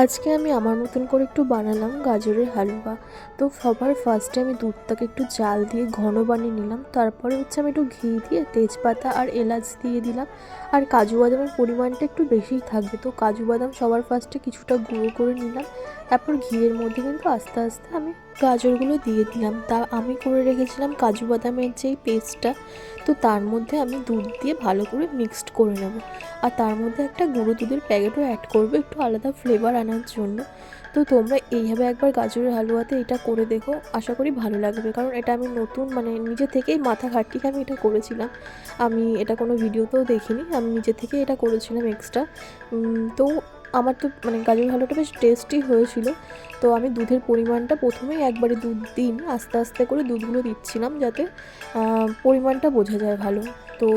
আজকে আমি আমার মতন করে একটু বানালাম গাজরের হালুয়া। তো সবার ফার্স্টে আমি দুধটাকে একটু জাল দিয়ে ঘন বানিয়ে নিলাম। তারপরে আমি একটু ঘি দিয়ে তেজপাতা আর এলাচ দিয়ে দিলাম। আর কাজু বাদামের পরিমাণটা একটু বেশিই থাকবে, তো কাজু বাদাম সবার ফার্স্টে কিছুটা গুঁড়ো করে নিলাম। তারপর ঘিয়ের মধ্যে কিন্তু আস্তে আস্তে আমি গাজরগুলো দিয়ে দিলাম। তা আমি করে রেখেছিলাম কাজু বাদামের যেই পেস্টটা, তো তার মধ্যে আমি দুধ দিয়ে ভালো করে মিক্সড করে নেব। আর তার মধ্যে একটা গুঁড়ো দুধের প্যাকেটও অ্যাড করবে একটু আলাদা ফ্লেভার আনার জন্য। তো তোমরা এইভাবে একবার গাজরের হালুয়াতে এটা করে দেখো, আশা করি ভালো লাগবে। কারণ এটা আমি নতুন নিজে থেকেই মাথা খাটিয়ে আমি এটা করেছিলাম। আমি এটা কোনো ভিডিওতেও দেখিনি, আমি নিজে থেকে এটা করেছিলাম এক্সট্রা। তো আমার তো গাজরের হালুয়াটা বেশ টেস্টি হয়েছিল। তো আমি দুধের পরিমাণটা প্রথমেই একবারে দুধ দিইনি, আস্তে আস্তে করে দুধগুলো দিচ্ছিলাম যাতে পরিমাণটা বোঝা যায় ভালো। তো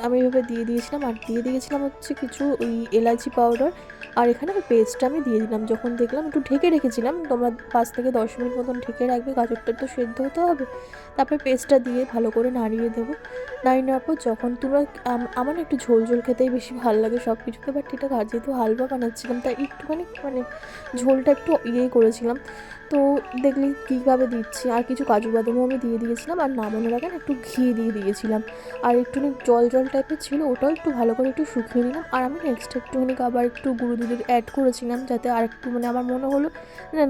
আমি এভাবে দিয়ে দিয়েছিলাম, আর দিয়ে দিয়েছিলাম কিছু ওই এলাচি পাউডার। আর এখানে ওই পেস্টটা আমি দিয়ে দিলাম। যখন দেখলাম একটু ঢেকে রেখেছিলাম, তোমরা 5 থেকে 10 মিনিট মতন ঢেকে রাখবে, গাজরটা তো সেদ্ধ হতে হবে। তারপরে পেস্টটা দিয়ে ভালো করে নাড়িয়ে দেবো। নাড়িয়ে নেওয়ার পর যখন তোমরা আমার না একটু ঝোল ঝোল খেতেই বেশি ভালো লাগে সব কিছুতে, বাট এটা যেহেতু হালুয়া বানাচ্ছিলাম তাই একটুখানি ঝোলটা একটু করেছিলাম। তো দেখলি কীভাবে দিচ্ছি, আর কিছু কাজু বাদামও আমি দিয়ে দিয়েছিলাম, আর নামানোর আগে একটু ঘি দিয়ে দিয়েছিলাম। আর একটুখানি জল জল টাইপের ছিল, ওটাও একটু ভালো করে একটু শুকিয়ে নিলাম। আর আমি এক্সট্রা একটুখানি আবার একটু গুঁড়ো দুধের অ্যাড করেছিলাম, যাতে আর একটু আমার মনে হলো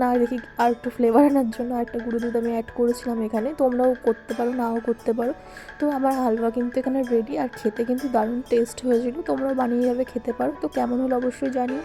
না দেখি আর একটু ফ্লেভার আনার জন্য আর একটা গুঁড়ো দুধ আমি অ্যাড করেছিলাম এখানে। তোমরাও করতে পারো, নাও করতে পারো। তো আমার হালুয়া কিন্তু এখানে রেডি, আর খেতে কিন্তু দারুণ টেস্ট হয়েছিল। তোমরাও বানিয়ে যাবে, খেতে পারো। তো কেমন হলো অবশ্যই জানিও।